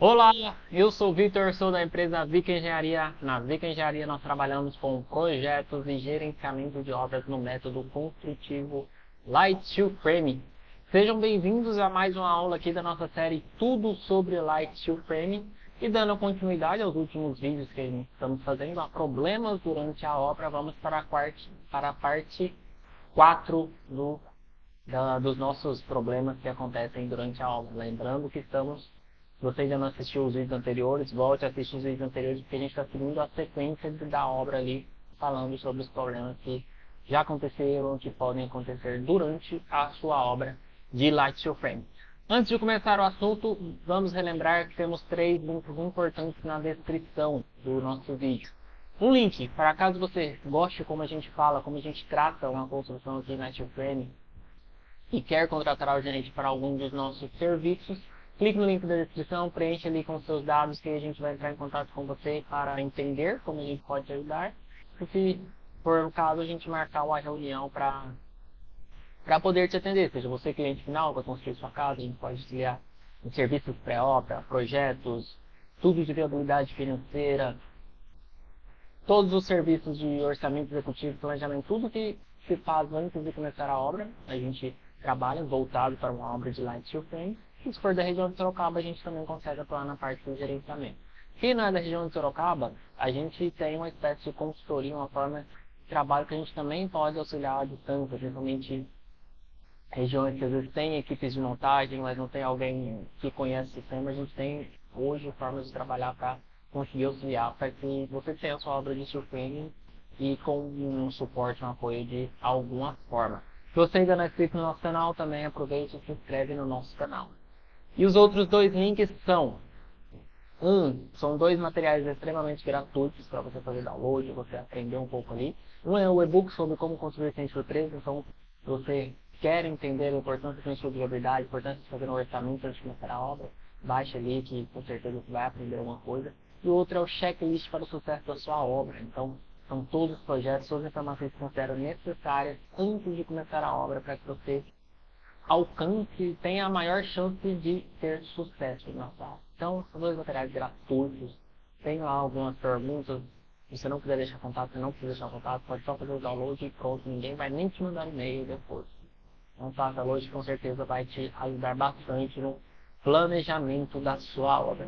Olá, eu sou o Vitor, sou da empresa Vica Engenharia. Na Vica Engenharia nós trabalhamos com projetos e gerenciamento de obras no método construtivo Light Steel Frame. Sejam bem-vindos a mais uma aula aqui da nossa série Tudo sobre Light Steel Frame. E dando continuidade aos últimos vídeos que estamos fazendo, a problemas durante a obra, vamos para a parte 4 dos nossos problemas que acontecem durante a obra. Lembrando que se você ainda não assistiu os vídeos anteriores, volte a assistir os vídeos anteriores, porque a gente está seguindo a sequência da obra ali, falando sobre os problemas que já aconteceram, que podem acontecer durante a sua obra de Light Steel Frame. Antes de começar o assunto, vamos relembrar que temos 3 links importantes na descrição do nosso vídeo. Um link para caso você goste como a gente fala, como a gente trata uma construção aqui na Light Steel Frame e quer contratar a gente para algum dos nossos serviços, clique no link da descrição, preencha ali com seus dados que a gente vai entrar em contato com você para entender como a gente pode te ajudar. E se for o caso, a gente marcar uma reunião para poder te atender. Seja você cliente final, para construir sua casa, a gente pode auxiliar em serviços pré-obra, projetos, tudo de viabilidade financeira, todos os serviços de orçamento executivo, planejamento, tudo que se faz antes de começar a obra, a gente trabalha voltado para uma obra de Light Steel Frame. E se for da região de Sorocaba, a gente também consegue atuar na parte do gerenciamento. Se não é da região de Sorocaba, a gente tem uma espécie de consultoria, uma forma de trabalho que a gente também pode auxiliar à distância, principalmente regiões que às vezes têm equipes de montagem, mas não tem alguém que conhece o sistema. A gente tem hoje formas de trabalhar para conseguir auxiliar, para que você tenha a sua obra de steel frame e com um suporte, um apoio de alguma forma. Se você ainda não é inscrito no nosso canal, também aproveite e se inscreve no nosso canal. E os outros 2 links são 2 materiais extremamente gratuitos para você fazer download, você aprender um pouco ali. Um é o e-book sobre como construir sem surpresa, então se você quer entender a importância de viabilidade, a importância de fazer um orçamento antes de começar a obra, baixe ali que com certeza você vai aprender alguma coisa. E o outro é o checklist para o sucesso da sua obra, então são todos os projetos, todas as informações que consideram necessárias antes de começar a obra para que você alcance tenha a maior chance de ter sucesso na sua aula. Então, são 2 materiais gratuitos. Tem lá algumas perguntas. Se você não quiser deixar contato, você não precisa deixar contato, pode só fazer o download e pronto, ninguém vai nem te mandar e-mail depois. Então, faça download, com certeza vai te ajudar bastante no planejamento da sua obra.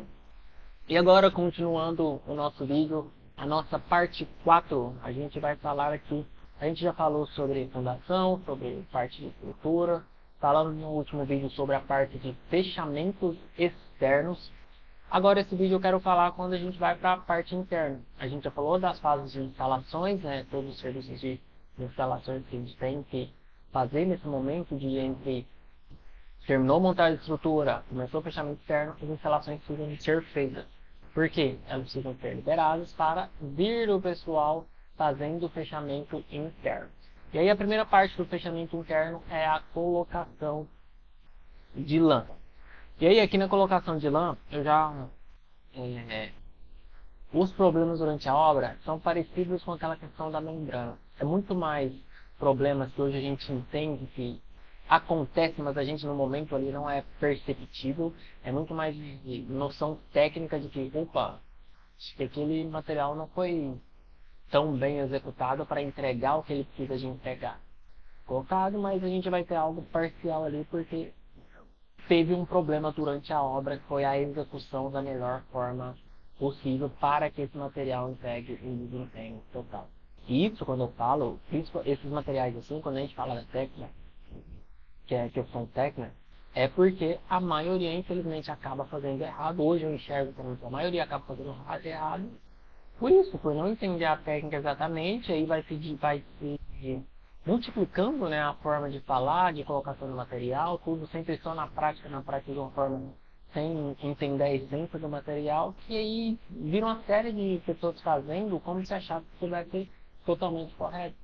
E agora, continuando o nosso vídeo, a nossa parte 4, a gente vai falar aqui. A gente já falou sobre fundação, sobre parte de estrutura. Falamos no último vídeo sobre a parte de fechamentos externos. Agora esse vídeo eu quero falar quando a gente vai para a parte interna. A gente já falou das fases de instalações, né, todos os serviços de instalações que a gente tem que fazer nesse momento de entre terminou a montagem de estrutura, começou o fechamento externo, as instalações precisam ser feitas. Por quê? Elas precisam ser liberadas para vir o pessoal fazendo o fechamento interno. E aí a primeira parte do fechamento interno é a colocação de lã. E aí aqui na colocação de lã, os problemas durante a obra são parecidos com aquela questão da membrana. É muito mais problemas que hoje a gente entende que acontece, mas a gente no momento ali não é perceptível. É muito mais de noção técnica de que, opa, acho que aquele material não foi tão bem executado para entregar o que ele precisa de entregar. Colocado, mas a gente vai ter algo parcial ali porque teve um problema durante a obra que foi a execução da melhor forma possível para que esse material entregue o desempenho total. E isso, quando eu falo, esses materiais assim, quando a gente fala da técnica, que é a questão técnica, é porque a maioria, infelizmente, acaba fazendo errado. Hoje eu enxergo como a maioria acaba fazendo errado. Por isso, por não entender a técnica exatamente, aí vai se multiplicando, né, a forma de falar, de colocação do material, tudo sempre só na prática de uma forma sem entender a essência do material, que aí vira uma série de pessoas fazendo como se achasse que vai ser totalmente correto.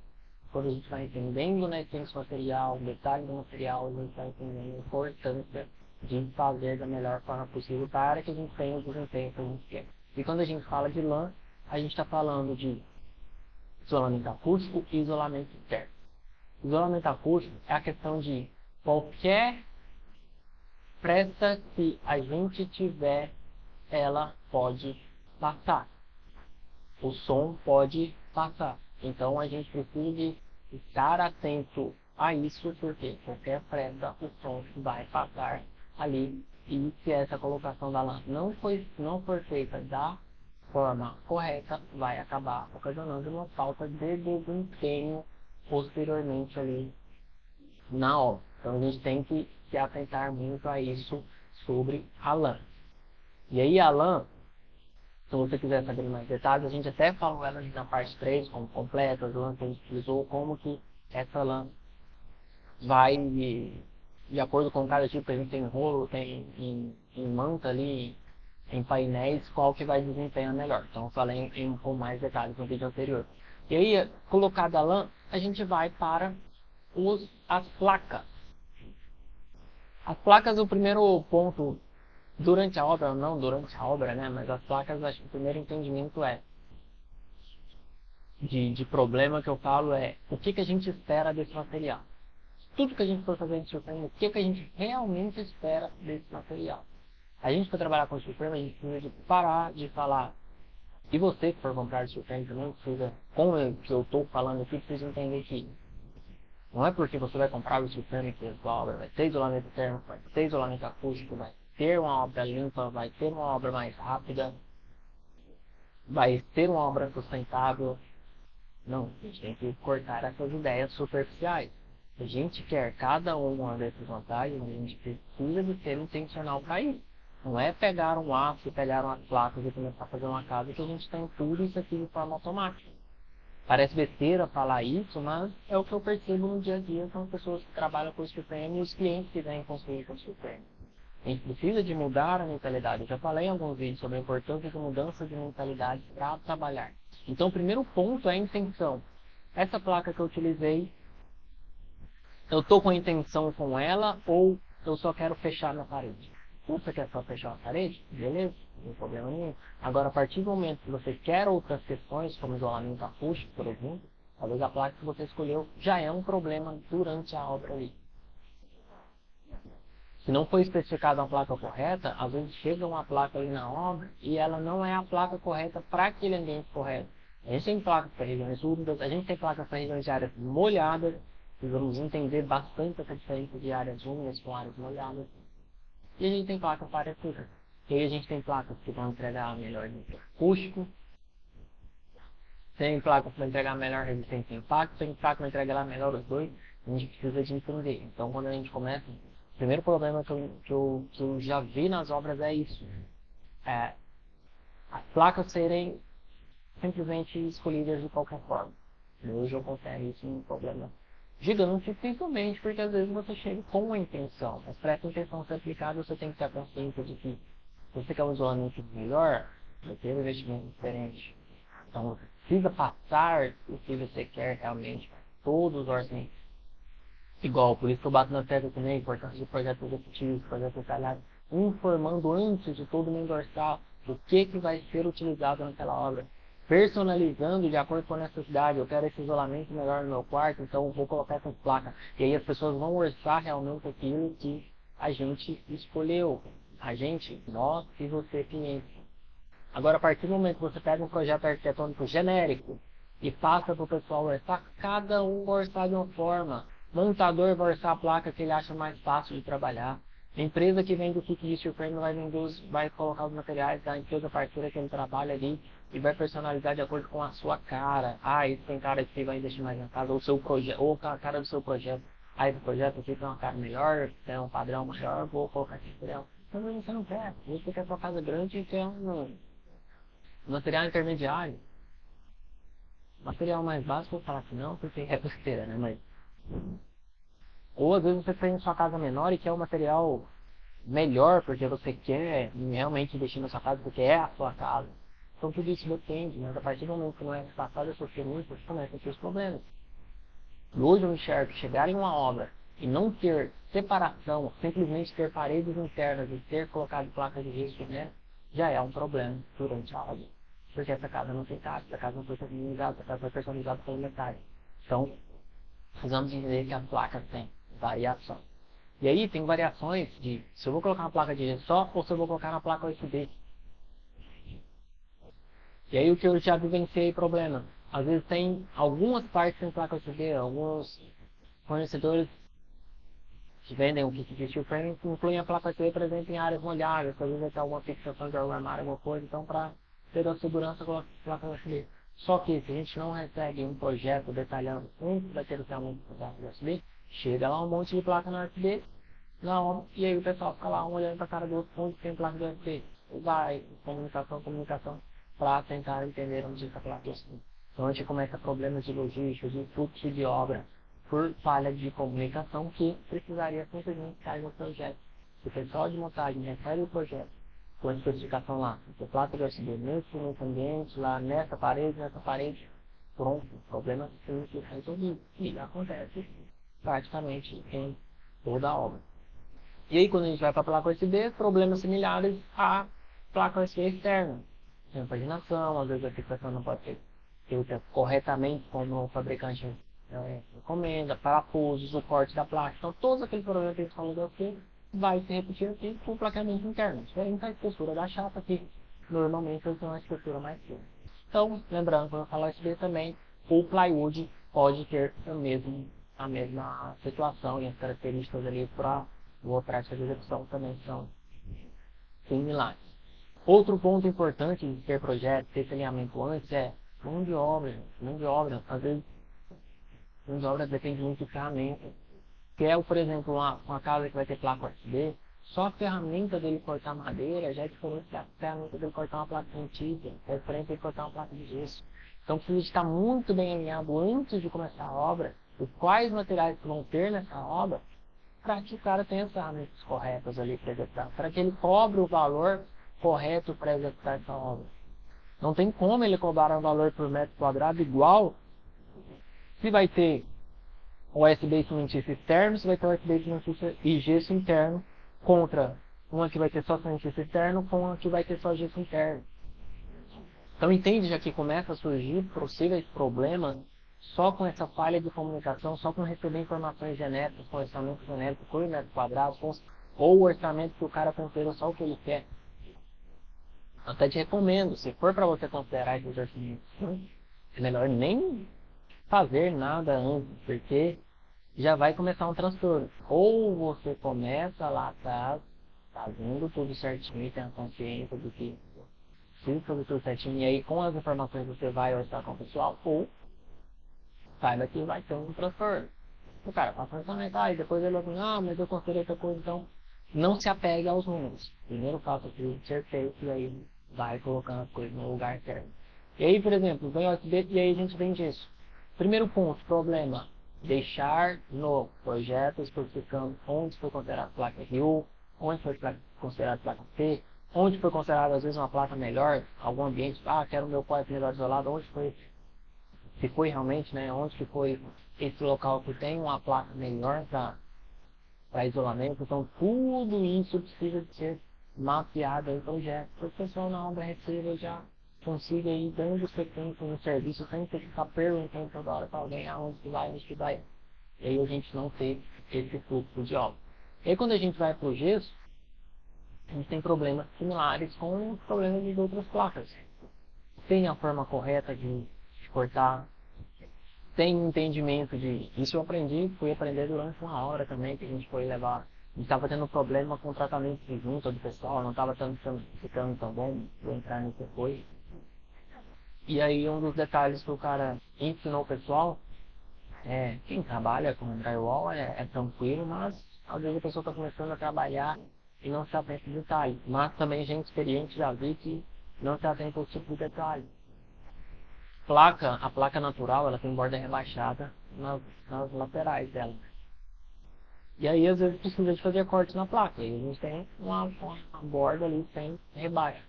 Quando a gente vai entendendo, né, essência do material, detalhe do material, a gente vai entendendo a importância de fazer da melhor forma possível para que a gente tenha o desempenho que a gente quer. E quando a gente fala de lã, a gente está falando de isolamento acústico e isolamento interno. Isolamento acústico é a questão de qualquer pressa que a gente tiver ela pode passar. O som pode passar. Então a gente precisa de estar atento a isso, porque qualquer fresta o som vai passar ali. E se essa colocação da lã não for feita da forma correta, vai acabar ocasionando uma falta de desempenho posteriormente ali na obra. Então a gente tem que se atentar muito a isso sobre a lã. E aí a lã, se você quiser saber mais detalhes, a gente até falou ela na parte 3, como completa, as lãs que a gente utilizou, como que essa lã vai, de acordo com cada tipo, a gente tem rolo, tem em manta ali, em painéis, qual que vai desempenhar melhor. Então eu falei com mais detalhes no vídeo anterior. E aí, colocada a lã, a gente vai para as placas. As placas, o primeiro ponto, durante a obra, não durante a obra, né? Mas as placas, acho que o primeiro entendimento de problema que eu falo é o que a gente espera desse material. Tudo que a gente for fazer em surframe, o que a gente realmente espera desse material. A gente, para trabalhar com surframe, a gente precisa de parar de falar. E você que for comprar surframe também, precisa, como eu estou falando aqui, precisa entender que não é porque você vai comprar o surframe que a sua obra vai ter isolamento térmico, vai ter isolamento acústico, vai ter uma obra limpa, vai ter uma obra mais rápida, vai ter uma obra sustentável. Não, a gente tem que cortar essas ideias superficiais. Se a gente quer cada uma dessas vantagens, a gente precisa de ser intencional para isso. Não é pegar um aço, pegar umas placas e começar a fazer uma casa que a gente tem tudo isso aqui de forma automática. Parece besteira falar isso, mas é o que eu percebo no dia a dia com as pessoas que trabalham com surframe e os clientes que vêm construir com surframe. A gente precisa de mudar a mentalidade. Eu já falei em alguns vídeos sobre a importância de mudança de mentalidade para trabalhar. Então, o primeiro ponto é a intenção. Essa placa que eu utilizei, eu estou com a intenção com ela ou eu só quero fechar na parede? Se você quer só fechar a parede, beleza, não tem problema nenhum. Agora, a partir do momento que você quer outras questões, como isolamento acústico, por exemplo, talvez a placa que você escolheu já é um problema durante a obra ali. Se não foi especificada uma placa correta, às vezes chega uma placa ali na obra e ela não é a placa correta para aquele ambiente correto. A gente tem placas para regiões úmidas, a gente tem placas para regiões de áreas molhadas, precisamos entender bastante essa diferença de áreas úmidas com áreas molhadas. E a gente tem placas para áreas secas. E aí a gente tem placas que vão entregar melhor acústico, tem placas para entregar melhor resistência ao impacto, tem placas para entregar melhor os dois. A gente precisa de entender. Então, quando a gente começa, o primeiro problema que eu já vi nas obras é isso. É as placas serem simplesmente escolhidas de qualquer forma. Hoje eu considero isso um problema gigante, principalmente porque às vezes você chega com uma intenção, mas para essa intenção ser aplicada você tem que ter a consciência de que se você quer um isolamento melhor, vai ter um investimento diferente. Então você precisa passar o que você quer realmente para todos os orçamentos. Igual, por isso que eu bato na tecla também a importância de projetos executivos, projetos detalhados, informando antes de todo mundo orçar o que vai ser utilizado naquela obra. Personalizando de acordo com a necessidade. Eu quero esse isolamento melhor no meu quarto, então eu vou colocar essa placa. E aí as pessoas vão orçar realmente aquilo que a gente escolheu. A gente, nós e você, cliente. Agora, a partir do momento que você pega um projeto arquitetônico genérico e passa para o pessoal orçar, cada um vai orçar de uma forma. O montador vai orçar a placa que ele acha mais fácil de trabalhar. A empresa que vende o kit de surframe vai colocar os materiais da empresa parceira que ele trabalha ali e vai personalizar de acordo com a sua cara. Ah, esse tem cara que vai investir mais na casa, ou o seu projeto, ou a cara do seu projeto. Ah, esse projeto aqui tem uma cara melhor, tem um padrão maior, vou colocar esse padrão. Mas você não quer. Você quer sua casa grande e quer um material intermediário. Material mais básico, eu falar que não, porque é besteira, né? Mas ou às vezes você tem sua casa menor e quer um material melhor porque você quer realmente investir na sua casa porque é a sua casa. Então tudo isso depende, mas a partir do momento que não é passado a sofrer muito, você começa a ter os problemas. E hoje eu enxergo chegar em uma obra e não ter separação, simplesmente ter paredes internas e ter colocado placas de risco, né, já é um problema durante a obra. Porque essa casa não tem casa, essa casa não foi personalizada, essa casa foi personalizada pela metade. Então, precisamos entender que as placas têm variação. E aí tem variações de se eu vou colocar uma placa de gesso só ou se eu vou colocar uma placa USB. E aí o que eu já vivenciei problema? Às vezes tem algumas partes em placa USB, alguns fornecedores que vendem um kit de steel frame que incluem a placa USB, por exemplo, em áreas molhadas, às vezes vai ter alguma fixação de algum armário, alguma coisa, então para ter a segurança coloca a placa USB. Só que se a gente não recebe um projeto detalhando onde vai ter o tamanho da placa USB, chega lá um monte de placa na USB, não, e aí o pessoal fica lá um olhando para a cara do outro, onde tem placa do USB. Vai, comunicação, para tentar entender onde está a placa USB. Então a gente começa problemas de logística, de fluxo de obra, por falha de comunicação que precisaria simplesmente cair no projeto. Se o pessoal de montagem recebe o projeto com a especificação lá, a placa de USB nesse ambiente, lá nessa parede, pronto, o problema simples resolvido. E acontece praticamente em toda a obra. E aí quando a gente vai para a placa USB, problemas similares à placa USB externa. Tem paginação, às vezes a fixação não pode ser feita corretamente como o fabricante recomenda, parafusos, o corte da placa. Então todos aqueles problemas que a gente falou aqui vai se repetir aqui com o plaqueamento interno. Diferente da espessura da chapa, que normalmente eu tenho uma espessura mais fina. Então, lembrando, quando eu falar USB também, o plywood pode ter a mesma situação e as características ali para boa prática de execução também são similares. Outro ponto importante de ter projeto, ter esse alinhamento antes é mão de obra. Mão de obra, às vezes, mão de obra depende muito de ferramenta. Que é, por exemplo, uma casa que vai ter placa USB, só a ferramenta dele cortar madeira já é diferente da ferramenta dele cortar uma placa científica, é diferente dele cortar uma placa de gesso. Então precisa estar muito bem alinhado antes de começar a obra, e quais materiais que vão ter nessa obra, para que o cara tenha as ferramentas corretas ali para executar, para que ele cobre o valor correto para executar essa obra. Não tem como ele cobrar um valor por metro quadrado igual se vai ter o USB cimentício externo, se vai ter o USB cimentício e gesso interno, contra uma que vai ter só cimentício externo com uma que vai ter só gesso interno. Então entende já que começa a surgir possíveis problemas só com essa falha de comunicação, só com receber informações genéricas, com orçamento genérico por metro quadrado, ou o orçamento que o cara considera só o que ele quer. Até te recomendo, se for para você considerar esses orçamentos, é melhor nem fazer nada antes, porque já vai começar um transtorno. Ou você começa lá atrás, fazendo tudo certinho e tem a consciência do que precisa fazer tudo certinho, e aí com as informações você vai orçar com o pessoal, ou saiba que vai ter um transtorno. O cara passa um orçamento, e depois ele vai falar, mas eu considerei outra coisa, então não se apegue aos números. Primeiro faça aquilo de ser feito e aí vai colocando as coisas no lugar certo. E aí, por exemplo, vem o USB e aí a gente vende isso. Primeiro ponto, problema. Deixar no projeto especificando onde foi considerado placa RU, onde foi considerado placa C, onde foi considerado às vezes uma placa melhor, algum ambiente, quero o meu quarto melhor isolado, onde foi, se foi realmente, né, onde que foi esse local que tem uma placa melhor para isolamento. Então tudo isso precisa de ser mapeado em projeto, para o pessoal na obra receba já consiga ir dando sequência no serviço sem ter que ficar perguntando toda hora para alguém onde que vai, onde que vai. E aí a gente não ter esse fluxo de obra. E aí quando a gente vai para o gesso, a gente tem problemas similares com os problemas de outras placas. Tem a forma correta de cortar, tem entendimento de... Isso eu aprendi, fui aprender durante uma hora também, que a gente foi levar. A gente estava tendo problema com o tratamento de junta do pessoal, não estava ficando tão bom, vou entrar nisso depois. E aí um dos detalhes que o cara ensinou o pessoal quem trabalha com drywall é tranquilo, mas às vezes a pessoa está começando a trabalhar e não se atenta em detalhe. Mas também gente experiente já vi que não se atenta ao tipo de detalhe. A placa natural, ela tem borda rebaixada nas laterais dela. E aí às vezes precisa de fazer cortes na placa, e a gente tem uma borda ali sem rebaixa.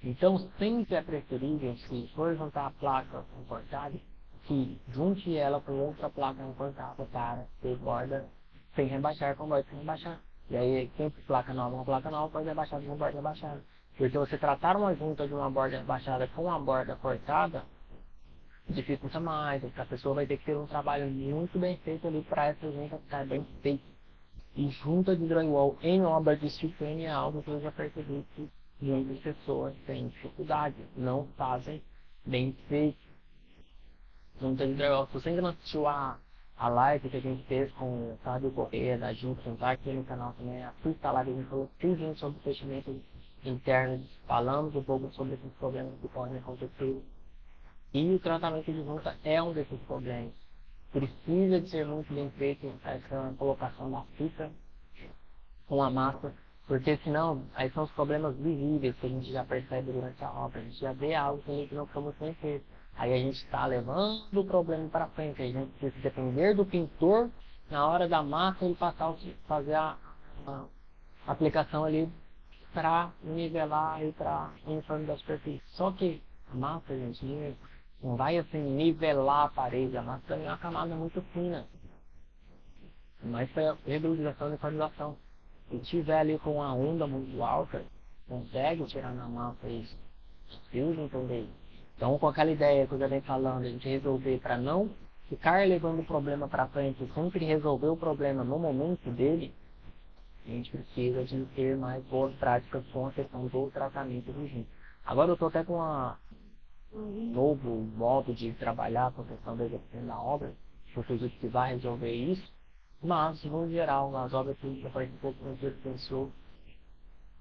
Então sempre é preferível, se for juntar a placa importada, que junte ela com outra placa importada para ter borda sem rebaixar com borda sem rebaixar. E aí sempre uma placa nova pode rebaixar com borda rebaixada. Porque você tratar uma junta de uma borda rebaixada com uma borda cortada, dificulta mais, porque a pessoa vai ter que ter um trabalho muito bem feito ali para essa junta ficar bem feita. E junta de drywall em obra de steel frame é algo que eu já percebi que muitas pessoas têm dificuldade, não fazem bem feito. Junta de hidrogel. Se você ainda não assistiu a live que a gente fez com o Fábio Correia da Gibson, tá aqui no canal também, assista a live, a gente falou tudo sobre fechamento interno, falamos um pouco sobre esses problemas que podem acontecer. E o tratamento de junta é um desses problemas. Precisa de ser muito bem feito essa colocação da fita com a massa, porque senão aí são os problemas visíveis que a gente já percebe durante a obra, a gente já vê algo que a gente não ficamos sem ver. Aí a gente está levando o problema para frente, a gente precisa depender do pintor na hora da massa ele fazer a aplicação ali para nivelar e para em torno da superfície. Só que a massa, gente, não vai assim nivelar a parede, a massa também é uma camada muito fina. Mas para regularização e uniformização. Se tiver ali com a onda muito alta, consegue tirar na massa isso. Preciso entender. Então, com aquela ideia que eu já venho falando, a gente resolver para não ficar levando o problema para frente, sempre resolver o problema no momento dele, a gente precisa de ter mais boas práticas com a questão do tratamento do gin. Agora eu estou até com um novo modo de trabalhar com a questão da execução da obra, porque eu acredito que vai resolver isso, mas, no geral, nas obras que a gente participou com o pensou,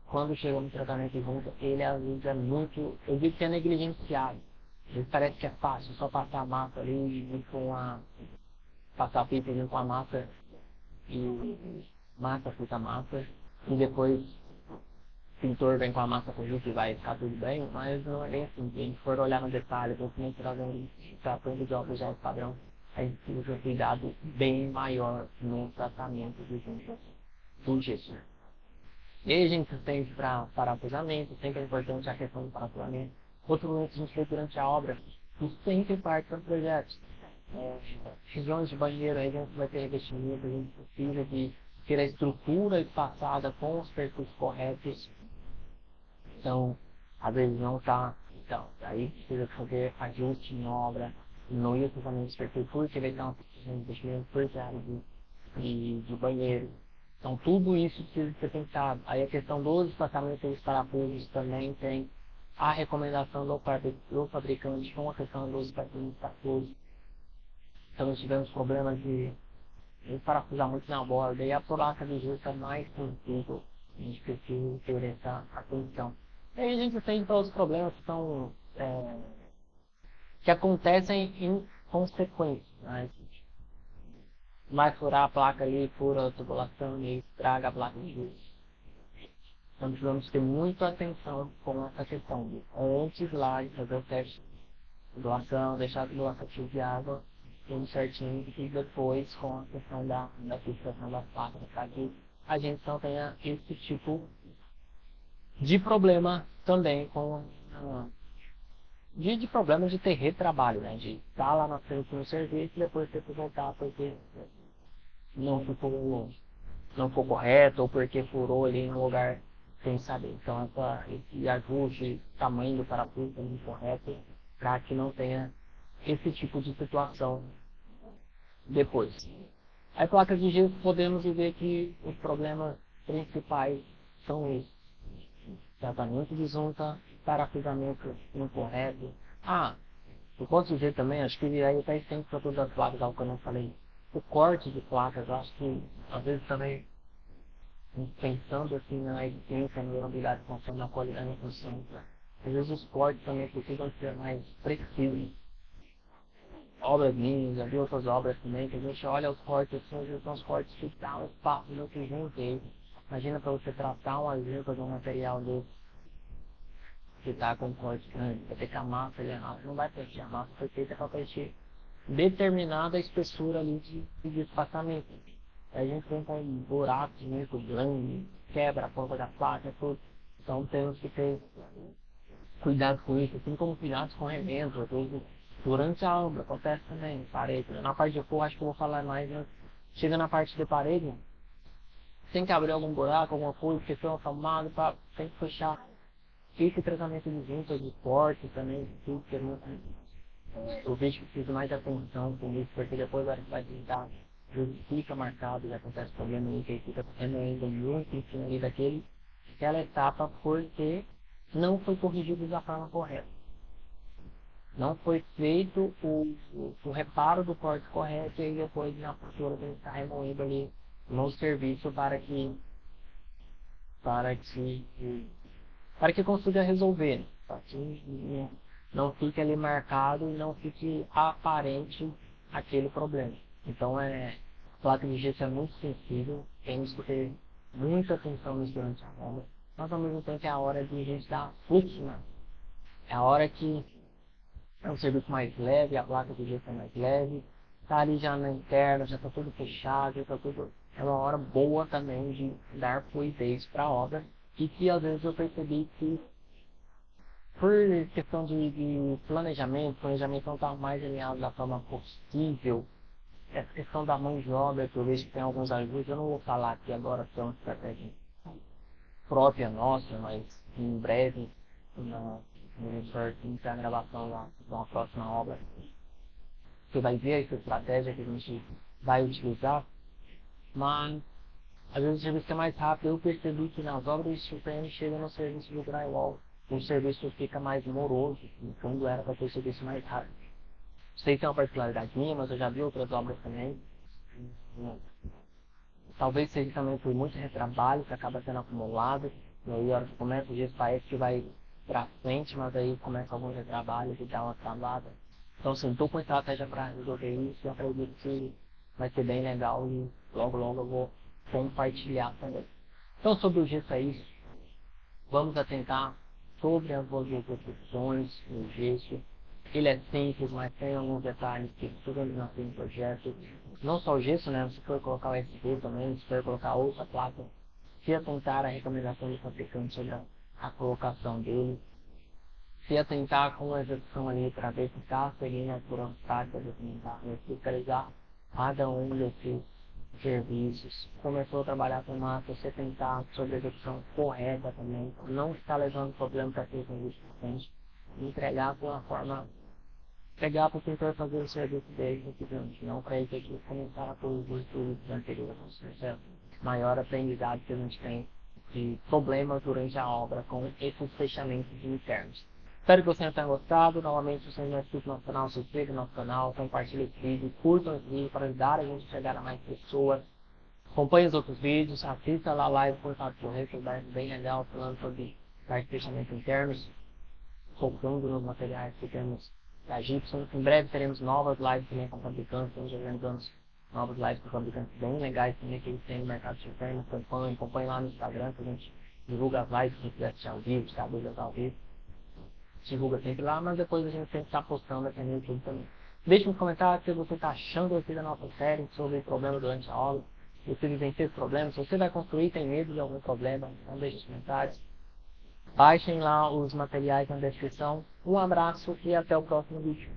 quando chega no tratamento de junta, ele às vezes é muito, eu digo que é negligenciado. Ele parece que é fácil, só passar a massa ali e com passar a fita com a massa e massa, fita, massa, e depois o pintor vem com a massa com junto e vai ficar tudo bem, mas não é bem assim. Se a gente for olhar no detalhe, principalmente tratando de obras já padrão, a gente precisa ter um cuidado bem maior no tratamento de juntas do gesso. E aí a gente tem para parafusamento, sempre é importante a questão do parafusamento. Outro momento que a gente fez durante a obra, e sempre parte do projeto. Regiões de banheiro, aí a gente vai ter revestimento, a gente precisa de ter a estrutura espaçada com os perfis corretos. Então, às vezes não está. Então, aí precisa fazer ajuste em obra, não ia totalmente os perfis, porque vai ter uma investimento por área de banheiro. Então, tudo isso precisa ser pensado. Aí a questão dos espaçamentos dos parafusos também tem a recomendação do fabricante com a questão dos espaçamentos dos parafusos. Então, nós tivemos problemas de parafusar muito na borda e a placa de justa mais sensível. A gente precisa ter essa atenção. E aí a gente tem todos os problemas que são que acontecem em consequência, né? Vai furar a placa ali, fura a tubulação e estraga a placa de luz. Então precisamos ter muita atenção com essa questão de antes lá de fazer o teste de doação, deixar a doação de água tudo certinho e depois com a questão da fixação das placas, para que a gente não tenha esse tipo de problema também com de problema de ter retrabalho, né? De estar lá na frente no serviço e depois ter que voltar porque não ficou correto ou porque furou ali no lugar sem saber. Então esse ajuste, tamanho do parafuso é correto para que não tenha esse tipo de situação depois. Aí placas de gesso podemos dizer que os problemas principais são esses. Tratamento de junta, parafusamento incorreto. Eu posso dizer também, acho que aí está sempre para todas as placas, algo que eu não falei. O corte de placas, eu acho que às vezes também, pensando assim na eficiência, na durabilidade, função, na qualidade da função, às vezes os cortes também precisam ser mais precisos. Obras minhas, já vi outras obras também, que a gente olha os cortes assim, às vezes são os cortes que dá um espaço muito junto aí. Imagina para você tratar uma junta de um material desse, que está com corte grande, vai ter que a massa ali, não vai preencher, a massa foi feita para preencher determinada espessura ali de espaçamento. Aí a gente tem um buraco muito grande, quebra a ponta da placa, tudo. Então temos que ter cuidado com isso, assim como cuidado com remendo, às vezes durante a obra acontece também, parede. Na parte de forro acho que eu vou falar mais, mas chega na parte de parede, tem que abrir algum buraco, alguma coisa, porque foi tomada, tem que fechar. Esse tratamento de juntas, de corte também, tudo que eu vejo que preciso mais atenção com isso, porque depois vai tentar, fica marcado, já acontece problema aí, que fica remoendo muito em cima ali daquela etapa, porque não foi corrigido da forma correta. não foi feito o reparo do corte correto e depois na postura tem que estar remoído ali no serviço para que, para que consiga resolver, para que não fique ali marcado e não fique aparente aquele problema. Então a placa de gesso é muito sensível, temos que ter muita atenção nisso durante a obra, mas ao mesmo tempo é a hora de a gente dar fluxo, né? É a hora que é um serviço mais leve, a placa de gesso é mais leve, tá ali já na interna, já está tudo fechado, já tá tudo. É uma hora boa também de dar fluidez para a obra, e que às vezes eu percebi que por questão de planejamento, o planejamento não está mais alinhado da forma possível. Essa questão da mão de obra, que eu vejo que tem alguns ajustes, eu não vou falar aqui agora que é uma estratégia própria nossa, mas em breve, no sorteio da gravação lá, de uma próxima obra, você vai ver essa estratégia que a gente vai utilizar, mas às vezes o serviço é mais rápido. Eu percebi que nas obras de Supreme chega no serviço do drywall, o serviço fica mais moroso, no fundo era para ter o serviço mais rápido. Sei que é uma particularidade minha, mas eu já vi outras obras também. Talvez seja também por muito retrabalho que acaba sendo acumulado, e aí a hora que começa o gesso parece que vai para frente, mas aí começa algum retrabalho que dá uma travada. Então assim, estou com estratégia para resolver isso e acredito que vai ser bem legal e logo logo eu vou compartilhar também. Então sobre o gesso é isso. Vamos atentar sobre as boas execuções do gesso. Ele é simples, mas tem alguns detalhes que precisam de nascer em projeto. Não só o gesso, né? Se for colocar o SP também, se for colocar outra placa, se atentar à recomendação do fabricante sobre a colocação dele. Se atentar com a execução ali para ver se está seguindo as duras práticas documentadas, fiscalizar cada um desses serviços. Começou a trabalhar com massa, você tentar sobre a execução correta também, não está levando problema para aquele serviço frente, entregar com a forma, pegar para o pintor fazer o serviço dele rapidamente, não para ele aqui começar a produzir tudo anterior, esse é o maior aprendizado que a gente tem de problemas durante a obra com esses fechamentos internos. Espero que vocês tenham gostado. Novamente, se você não é inscrito no nosso canal, se inscreva no nosso canal, compartilhe esse vídeo, curtam esse vídeo para ajudar a gente a chegar a mais pessoas. Acompanhe os outros vídeos, assista lá a live por Contato Correio, que é bem legal, falando sobre fechamentos internos, focando nos materiais que temos da Gibson. Em breve teremos novas lives também com fabricantes, estamos organizando novas lives com fabricantes bem legais também que eles têm no mercado interno. Acompanhe lá no Instagram, que a gente divulga as lives, se quiser assistir ao vivo, se dúvidas ao vivo. Divulga sempre lá, mas depois a gente sempre está postando aqui no YouTube também. Deixe nos comentários o que você está achando aqui da nossa série sobre problemas durante a aula. Se você vencer esse problema, se você vai construir e tem medo de algum problema, então deixe nos comentários. Baixem lá os materiais na descrição. Um abraço e até o próximo vídeo.